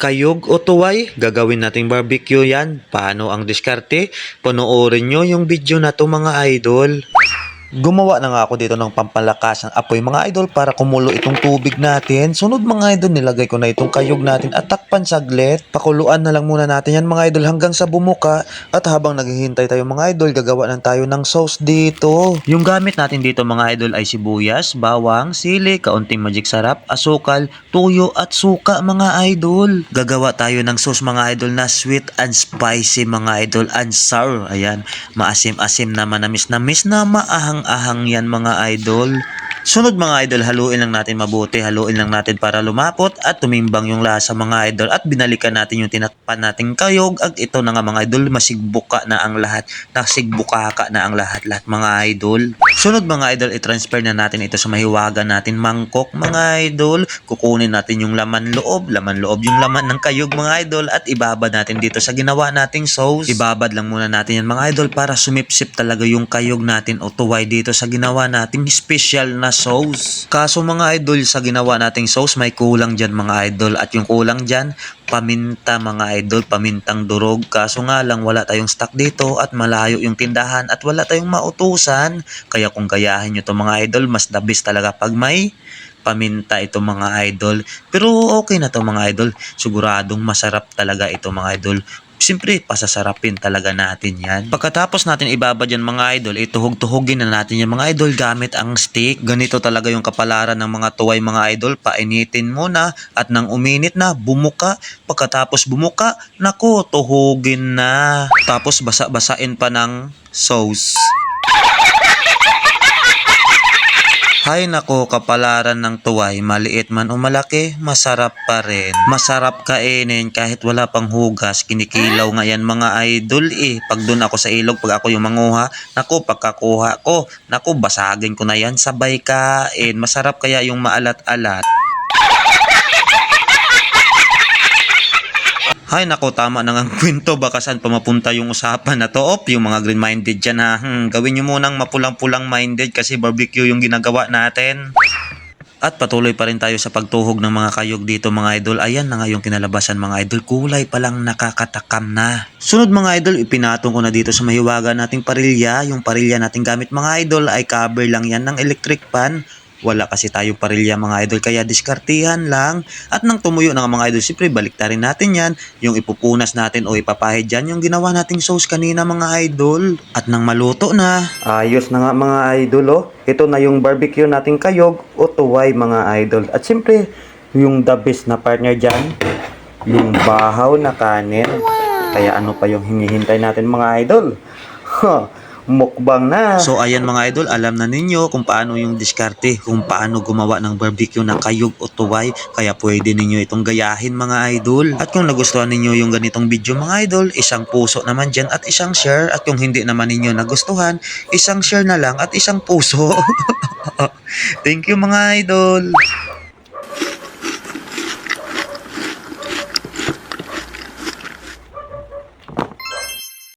Kayog o tuway, gagawin nating barbecue yan. Paano ang diskarte? Panoorin nyo yung video na to mga idol. Gumawa na nga ako dito ng pampalakas ng apoy mga idol para kumulo itong tubig natin. Sunod mga idol, nilagay ko na itong kayog natin at takpan saglit. Pakuluan na lang muna natin yan mga idol hanggang sa bumuka. At habang naghihintay tayo mga idol, gagawa na tayo ng sauce dito. Yung gamit natin dito mga idol ay sibuyas, bawang, sili, kaunting magic sarap, asukal, tuyo at suka mga idol. Gagawa tayo ng sauce mga idol na sweet and spicy mga idol and sour. Ayan, maasim-asim na manamis na maahang-ahang yan mga idol. Sunod mga idol, haluin lang natin mabuti, haluin lang natin para lumapot at tumimbang yung lasa mga idol at binalikan natin yung tinakpan nating kayog at ito na nga mga idol, masigbuka na ang lahat, nasigbukaka na ang lahat mga idol. Sunod mga idol, i-transfer na natin ito sa mahiwagan natin mangkok mga idol. Kukunin natin yung laman loob yung laman ng kayog mga idol at ibabad natin dito sa ginawa nating sauce. Ibabad lang muna natin yan mga idol para sumipsip talaga yung kayog natin o tuway dito sa ginawa nating special na sauce. Kaso mga idol, sa ginawa nating sauce may kulang dyan mga idol at yung kulang dyan, paminta mga idol, pamintang durog. Kaso nga lang wala tayong stock dito at malayo yung tindahan at wala tayong mautusan. Kaya kung gayahin nyo to mga idol, mas the best talaga pag may paminta ito mga idol. Pero okay na to mga idol, siguradong masarap talaga ito mga idol. Siyempre, pasasarapin talaga natin yan. Pagkatapos natin ibabad yan mga idol, ituhog-tuhogin na natin yan mga idol gamit ang stick. Ganito talaga yung kapalaran ng mga tuway mga idol. Painitin muna at nang uminit na, bumuka. Pagkatapos bumuka, naku, tuhugin na. Tapos basa-basain pa ng sauce. Hay nako, kapalaran ng tuway, maliit man o malaki, masarap pa rin. Masarap kainin kahit wala pang hugas, kinikilaw nga yan mga idol eh. Pag doon ako sa ilog, pag ako yung manguha, nako pagkakuha ko, nako basagin ko na yan, sabay kain. Masarap kaya yung maalat-alat. Hay nako, tama na ang kwento, baka saan pa mapunta yung usapan na to. Yung mga green-minded dyan ha, gawin nyo munang mapulang-pulang minded kasi barbecue yung ginagawa natin. At patuloy pa rin tayo sa pagtuhog ng mga kayog dito mga idol. Ayan na nga yung kinalabasan mga idol, kulay palang nakakatakam na. Sunod mga idol, ipinatong ko na dito sa mahiwaga nating parilya. Yung parilya nating gamit mga idol ay cover lang yan ng electric pan. Wala kasi tayong parilya mga idol kaya diskartihan lang. At nang tumuyo na mga idol, siyempre baliktarin natin yan. Yung ipupunas natin o ipapahid dyan yung ginawa nating sauce kanina mga idol. At nang maluto na, ayos na nga mga idol oh. Ito na yung barbecue nating kayog o tuway mga idol. At siyempre yung the best na partner dyan, yung bahaw na kanin. Kaya ano pa yung hinihintay natin mga idol? Mukbang na. So ayan mga idol, alam na ninyo kung paano yung diskarte, kung paano gumawa ng barbecue na kayog o tuway. Kaya pwede ninyo itong gayahin mga idol. At kung nagustuhan ninyo yung ganitong video mga idol, isang puso naman dyan at isang share. At kung hindi naman ninyo nagustuhan, isang share na lang at isang puso. Thank you mga idol.